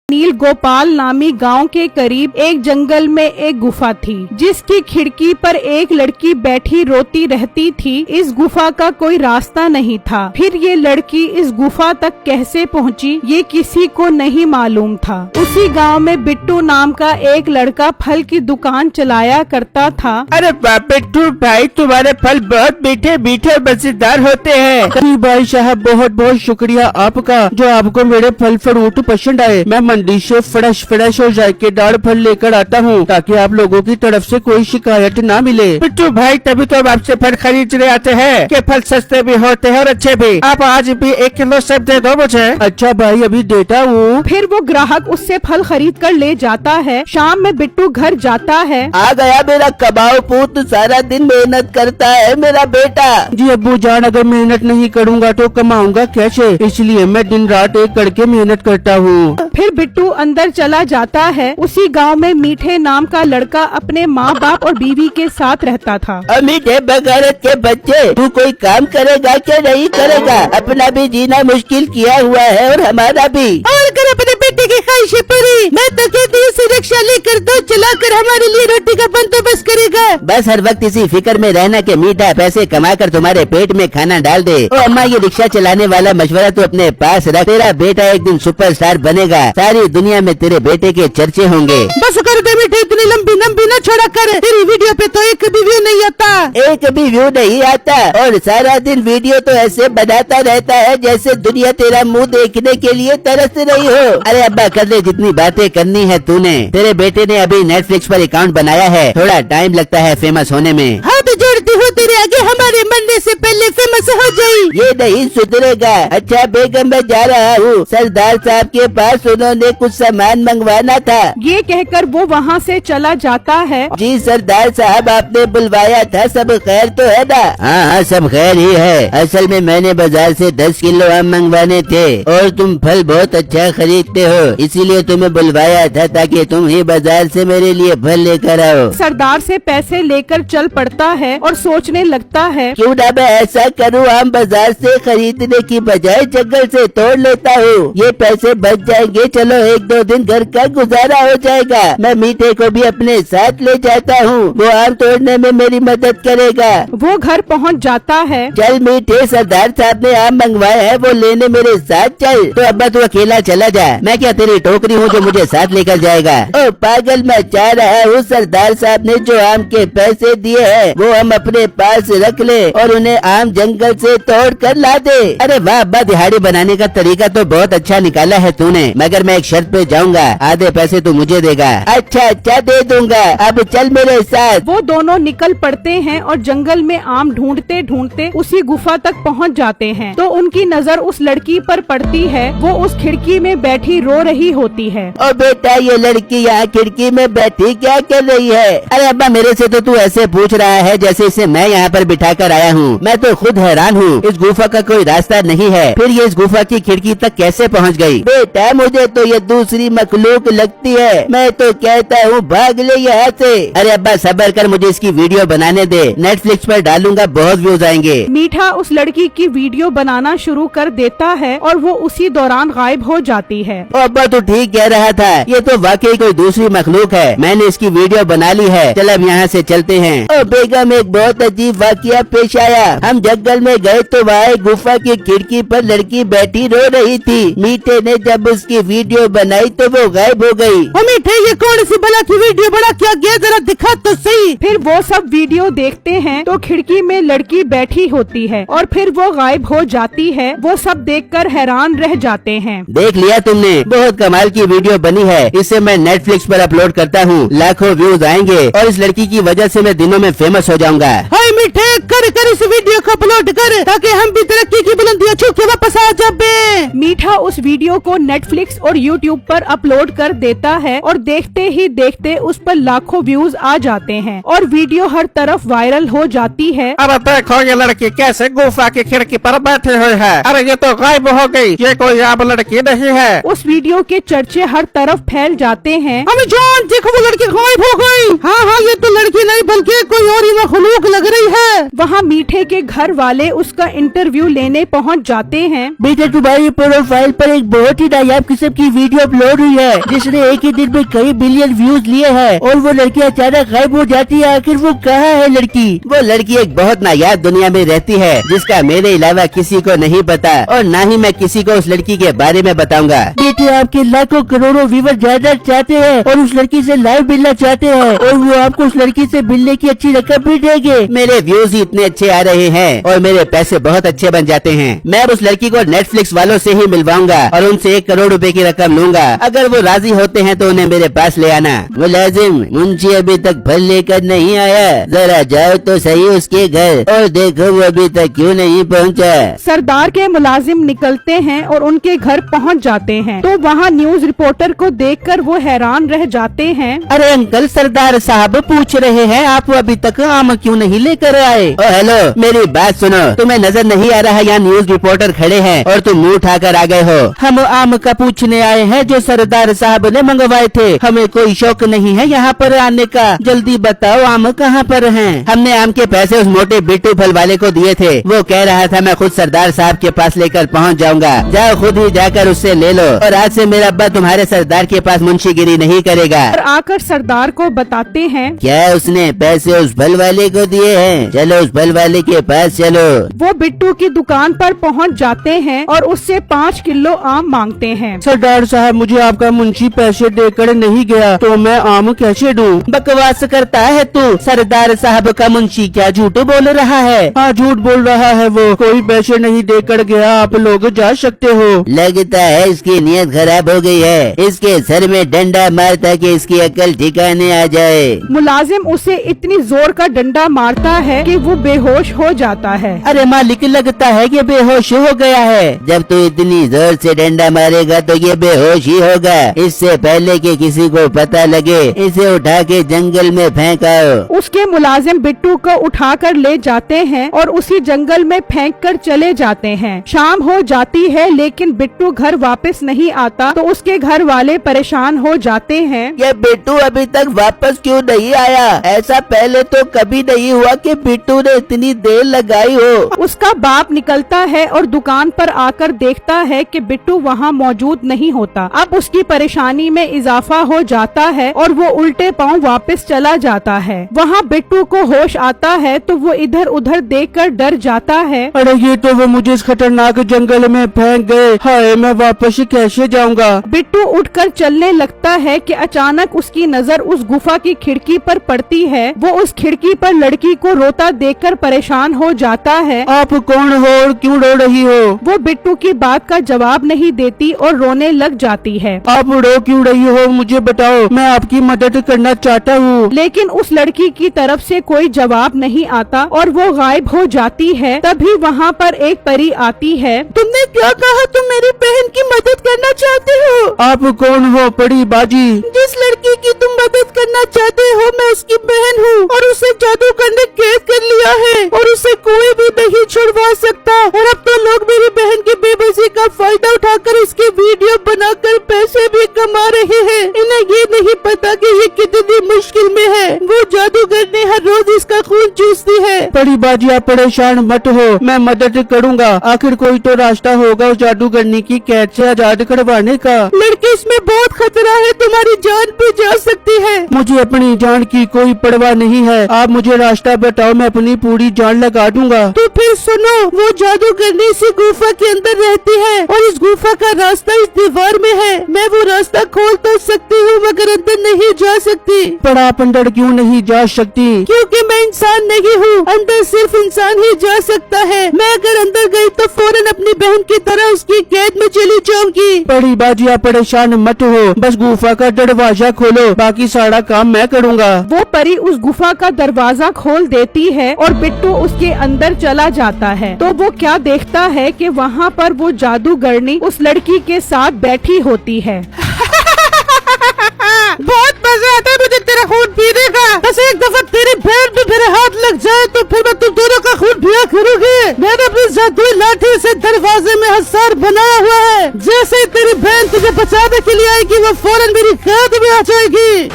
नील गोपाल नामी गांव के करीब एक जंगल में एक गुफा थी, जिसकी खिड़की पर एक लड़की बैठी रोती रहती थी। इस गुफा का कोई रास्ता नहीं था। फिर ये लड़की इस गुफा तक कैसे पहुंची, ये किसी को नहीं मालूम था। उसी गांव में बिट्टू नाम का एक लड़का फल की दुकान चलाया करता था। अरे बिट्टू भाई, तुम्हारे फल बहुत मीठे मीठे और मजेदार होते हैं। अरे भाई साहब, बहुत बहुत शुक्रिया आपका जो आपको मेरे फल फ्रूट पसंद आए। मैं मंडी से फ्रेश और जायकेदार फल लेकर आता हूँ ताकि आप लोगों की तरफ से कोई शिकायत ना मिले। बिट्टू भाई, तभी तो हम आपसे फल खरीदने आते हैं कि फल सस्ते भी होते हैं और अच्छे भी। आप आज भी 1 किलो सब दे दो मुझे। अच्छा भाई, अभी देता हूँ। फिर वो ग्राहक उससे फल खरीद कर ले जाता है। शाम में बिट्टू घर जाता है। आ गया मेरा कबाऊ पुत, सारा दिन मेहनत करता है मेरा बेटा। जी अब्बू जान, अगर मेहनत नहीं करूँगा तो कमाऊंगा कैसे, इसलिए मैं दिन रात एक करके मेहनत करता हूँ। फिर बिट्टू अंदर चला जाता है। उसी गांव में मीठे नाम का लड़का अपने माँ बाप और बीवी के साथ रहता था। मीठे बगारत के बच्चे, तू कोई काम करेगा क्या नहीं करेगा? अपना भी जीना मुश्किल किया हुआ है और हमारा भी। और कर अपने बेटे की ख्वाहिशें पूरी। मैं तो कहती हूँ इसी रिक्शा लेकर दो चलाकर हमारे लिए रोटी का बंदोबस्त करेगा। बस हर वक्त इसी फिक्र में रहना कि मीठा पैसे कमाकर तुम्हारे पेट में खाना डाल दे। ओ अम्मा, ये रिक्शा चलाने वाला मशवरा तो अपने पास रख। तेरा बेटा एक दिन सुपरस्टार बनेगा। सारी दुनिया में तेरे बेटे के चर्चे होंगे। बस कर दे मीठे, इतनी लंबी लंबी न छोड़ा कर। तेरी वीडियो पे तो एक भी व्यू नहीं आता। एक भी व्यू नहीं आता और सारा दिन वीडियो तो ऐसे बनाता रहता है जैसे दुनिया तेरा मुंह देखने के लिए तरस रही हो। अरे अब्बा, कर ले जितनी बातें करनी है तूने। तेरे बेटे ने अभी नेटफ्लिक्स पर अकाउंट बनाया है, थोड़ा टाइम लगता है फेमस होने में। हाथ जोड़ती हूँ तेरे आगे, हमारे मरने से पहले फेमस हो जाए। ये नहीं सुधरेगा। अच्छा बेगम, मैं जा रहा हूँ सरदार साहब के पास, उन्होंने कुछ सामान मंगवाना था। ये कहकर वो वहाँ से चला जाता है। जी सरदार साहब, आपने बुलवाया था, सब खैर तो है ना? हाँ, सब खैर ही है। असल में मैंने बाजार से 10 किलो आम मंगवाने थे और तुम फल बहुत अच्छा खरीदते हो, इसीलिए तुम्हें बुलवाया था ताकि तुम ही बाजार से मेरे लिए फल लेकर आओ। सरदार से पैसे लेकर चल पड़ता है और सोचने लगता है, क्यों ना मैं ऐसा करूँ, आम बाजार से खरीदने की बजाय जंगल से तोड़ लेता हूँ। ये पैसे बच जाएंगे, चलो 1-2 दिन घर का गुजारा हो जाएगा। मैं मीठे को भी अपने साथ ले जाता हूँ, वो आम तोड़ने में मेरी मदद करेगा। वो घर पहुँच जाता है। चल मीठे, सरदार साहब ने आम मंगवाया है, वो लेने मेरे साथ चल। तो अब्बा तू अकेला चला जा, मैं क्या तेरी टोकरी हूँ जो मुझे साथ लेकर जाएगा? ओ पागल, मैं चाह रहा हूँ सरदार साहब ने जो आम के पैसे दिए हैं वो हम अपने पास रख ले और उन्हें आम जंगल से तोड़ कर ला दे। अरे वाह अब्बा, दिहाड़ी बनाने का तरीका तो बहुत अच्छा निकाला है तूने, मगर मैं एक शर्त पे जाऊंगा, आधे पैसे तू मुझे देगा। अच्छा दे दूंगा, अब चल मेरे साथ। वो दोनों निकल पड़ते हैं और जंगल में आम ढूंढते ढूंढते उसी गुफा तक पहुंच जाते हैं। तो उनकी नजर उस लड़की पर पड़ती है। वो उस खिड़की में बैठी रो रही होती है। ओ बेटा, ये लड़की यहाँ खिड़की में बैठी क्या कर रही है? अरे अब्बा, मेरे से तो तू ऐसे पूछ रहा है जैसे इसे मैं यहाँ पर बिठा कर आया हूँ। मैं तो खुद हैरान हूँ, इस गुफा का कोई रास्ता नहीं है, फिर ये इस गुफा की खिड़की तक कैसे पहुँच गयी? बेटा, मुझे तो ये दूसरी मखलूक लगती है, मैं तो कहता हूँ भाग ले यहाँ से। अरे अब्बा सब्र कर, मुझे इसकी वीडियो बनाने दे, नेटफ्लिक्स पर डालूंगा, बहुत व्यूज आएंगे। मीठा उस लड़की की वीडियो बनाना शुरू कर देता है और वो उसी दौरान गायब हो जाती है। ओ अब्बा, तू ठीक कह रहा था, ये तो वाकई कोई दूसरी मखलूक है, मैंने इसकी वीडियो बना ली है। चल अब यहाँ से चलते हैं। ओ बेगम, एक बहुत अजीब वाकया पेश आया। हम जंगल में गए तो वहाँ गुफा की खिड़की पर लड़की बैठी रो रही थी। मीठे ने जब उसकी वीडियो बनाई तो वो गायब हो गई। मीठे, ये कौन सी बला की वीडियो बना क्या गया, जरा दिखा तो सही। फिर वो सब वीडियो देखते हैं तो खिड़की में लड़की बैठी होती है और फिर वो गायब हो जाती है। वो सब देखकर हैरान रह जाते हैं। देख लिया तुमने, बहुत कमाल की वीडियो बनी है, इसे मैं नेटफ्लिक्स पर अपलोड करता हूँ, लाखों व्यूज आएंगे और इस लड़की की वजह से मैं दिनों में फेमस हो जाऊंगा। हाय मीठे, कर इस वीडियो को अपलोड कर ताकि हम भी तरक्की की बुलंदियां छू के वापस आ जाए। मीठा उस वीडियो को नेटफ्लिक्स और यूट्यूब पर अपलोड कर देता है और देखते ही देखते उस पर लाखों व्यूज आ जाते हैं और वीडियो हर तरफ वायरल हो जाती है। अरे देखो, ये लड़की कैसे गुफा की खिड़की पर बैठी हुई है। अरे ये तो गायब हो गई, ये कोई आम लड़की नहीं है। उस वीडियो के चर्चे हर तरफ फैल जाते हैं। अम्मी जान, देखो वो लड़की गायब हो गई। हाँ, ये तो लड़की नहीं बल्कि कोई और ही मखलूक लग रही है। वहाँ मीठे के घर वाले उसका इंटरव्यू लेने पहुँच जाते हैं। बेटा तुम्हारी प्रोफाइल पर एक बहुत ही नायाब किस्म की वीडियो अपलोड हुई है जिसने एक ही दिन में कई बिलियन व्यूज लिए हैं और वो लड़की अचानक गायब हो जाती है। आखिर वो कहाँ है लड़की? वो लड़की एक बहुत नायाब दुनिया में रहती है जिसका मेरे अलावा किसी को नहीं पता और न ही मैं किसी को उस लड़की के बारे में बताऊंगा। बेटे आपके लाखों करोड़ों व्यूवर जानना चाहते हैं और उस लड़की से लाइव मिलना चाहते हैं और वो आपको उस लड़की से मिलने की अच्छी रकम भी देंगे। मेरे व्यूज ही इतने अच्छे आ रहे हैं और मेरे पैसे बहुत अच्छे बन जाते हैं। मैं उस लड़की को नेटफ्लिक्स वालों से ही मिलवाऊंगा और उनसे 1 करोड़ रुपए की रकम लूंगा। अगर वो राजी होते हैं तो उन्हें मेरे पास ले आना। मुलाजिम मुंशी अभी तक फल लेकर नहीं आया, जरा जाओ तो सही उसके घर और देखो वो अभी तक क्यों नहीं पहुंचा। सरदार के मुलाजिम निकलते हैं और उनके घर पहुंच जाते हैं तो वहाँ न्यूज रिपोर्टर को देखकर वो हैरान रह जाते हैं। अरे अंकल, सरदार साहब पूछ रहे हैं आप अभी तक आम क्यों नहीं लेकर आए? ओ हेलो, मेरी बात सुनो, तुम्हें नजर नहीं आ रहा यहाँ न्यूज रिपोर्टर खड़े हैं और तुम मुंह उठाकर आ गए हो? हम आम का पूछने आए हैं जो सरदार साहब ने मंगवाए थे। हमें कोई शौक नहीं है यहाँ पर आने का। जल्दी बताओ आम कहाँ पर हैं? हमने आम के पैसे उस मोटे बिट्टू फल वाले को दिए थे। वो कह रहा था मैं खुद सरदार साहब के पास लेकर पहुँच जाऊंगा। जाओ खुद ही जाकर उससे ले लो और आज से मेरा अब्बा तुम्हारे सरदार के पास मुंशीगिरी नहीं करेगा। और आकर सरदार को बताते हैं। क्या उसने पैसे उस फल वाले को दिए हैं? चलो उस फल वाले के पास चलो। वो बिट्टू की दुकान पर पहुंच जाते हैं और उससे 5 किलो आम मांगते हैं। सरदार साहब, मुझे आपका मुंशी पैसे देकर नहीं गया तो मैं आम कैसे दूं? बकवास करता है तू। सरदार साहब का मुंशी क्या झूठ बोल रहा है? हाँ, झूठ बोल रहा है वो। कोई पैसे नहीं देकर गया, आप लोग जा सकते हो। लगता है इसकी नीयत खराब हो गई है। इसके सर में डंडा मार ताकि इसकी अकल ठिकाने आ जाए। मुलाजिम उसे इतनी जोर का डंडा मारता है कि वो बेहोश हो जाता है। अरे मालिक, लगता है ये बेहोश हो गया है। जब तू इतनी जोर से डंडा मारेगा तो ये बेहोश ही होगा। इससे पहले कि किसी को पता लगे इसे उठा के जंगल में फेंकाओ। उसके मुलाजिम बिट्टू को उठाकर ले जाते हैं और उसी जंगल में फेंक कर चले जाते हैं। शाम हो जाती है लेकिन बिट्टू घर वापस नहीं आता तो उसके घर वाले परेशान हो जाते हैं। ये बिट्टू अभी तक वापस क्यों नहीं आया? ऐसा पहले तो कभी नहीं हुआ कि बिट्टू ने इतनी देर लगाई हो। उसका बाप निकलता है और दुकान पर आकर देखता है कि बिट्टू वहाँ मौजूद नहीं होता। अब उसकी परेशानी में इजाफा हो जाता है और वो उल्टे पांव वापस चला जाता है। वहाँ बिट्टू को होश आता है तो वो इधर उधर देखकर डर जाता है। अरे ये तो वो मुझे इस खतरनाक जंगल में फेंक गए। हाय, मैं वापस कैसे जाऊंगा? बिट्टू उठकर चलने लगता है कि अचानक उसकी नजर उस गुफा की खिड़की पर पड़ती है। वो उस खिड़की पर लड़की को रोता देखकर परेशान हो जाता है। आप कौन हो और क्यों रो रही हो? वो बिट्टू की बात का जवाब नहीं देती और रोने लग जाती है। आप रो क्यों रही हो? मुझे बताओ, मैं आपकी मदद करना चाहता हूँ। लेकिन उस लड़की की तरफ से कोई जवाब नहीं आता और वो गायब हो जाती है। तभी वहाँ पर एक परी आती है। तुमने क्या कहा? तुम मेरी बहन की मदद करना चाहते हो? आप कौन हो परी बाजी? जिस लड़की की तुम मदद करना चाहते हो मैं उसकी बहन हूँ और उसे जादूगर ने कैद कर लिया है और उसे कोई भी नहीं छुड़वा सकता। और अब तो लोग मेरी बहन की बेबसी का फायदा उठाकर इसकी वीडियो बनाकर पैसे भी कमा रहे हैं। इन्हें ये नहीं पता कि ये कितनी मुश्किल में है। वो जादूगर ने हर रोज इसका खून चूसती है। परी बाजी, आप परेशान मत हो, मैं मदद करूँगा। आखिर कोई तो रास्ता होगा उस जादूगरनी की कैद से आजाद करवाने का। लड़के, इसमें बहुत खतरा है, तुम्हारी जान भी जा सकती है। मुझे अपनी जान की कोई परवाह नहीं है। आप मुझे रास्ता बताओ, मैं अपनी पूरी जान लगा दूंगा। तो फिर सुनो, वो जादूगरनी इसी गुफा के अंदर रहती है और इस गुफा का रास्ता इस दीवार में है। मैं वो रास्ता खोल तो सकती हूँ मगर अंदर नहीं जा सकती। पर आप अंदर क्यों नहीं जा सकती? क्योंकि मैं इंसान नहीं हूँ, अंदर सिर्फ इंसान ही जा सकता है। मैं अगर अंदर गई तो फौरन अपनी बहन की तरह उसकी कैद में चली जाऊंगी। परी बाजी, आप परेशान मत हो, बस गुफा का दरवाजा खोलो, बाकी सारा काम मैं करूँगा। वो परी उस गुफा का दरवाजा खोल देती है और बिट्टू उसके अंदर चला जाता है। तो वो क्या देखता है कि वहाँ पर वो जादूगरनी उस लड़की के साथ बैठी होती है। बहुत मजा आता है मुझे तेरा खून पीने का। बस एक दफा तेरी बहन पे मेरे हाथ लग जाए तो फिर मैं तुम दोनों का खून पिया करूँगी। मैंने अपनी जादुई लाठी से दरवाजे में हसार बनाया हुआ है। जैसे ही तेरी बहन तुझे बचाने के लिए आएगी वो फौरन मेरी कैद में आ जाएगी।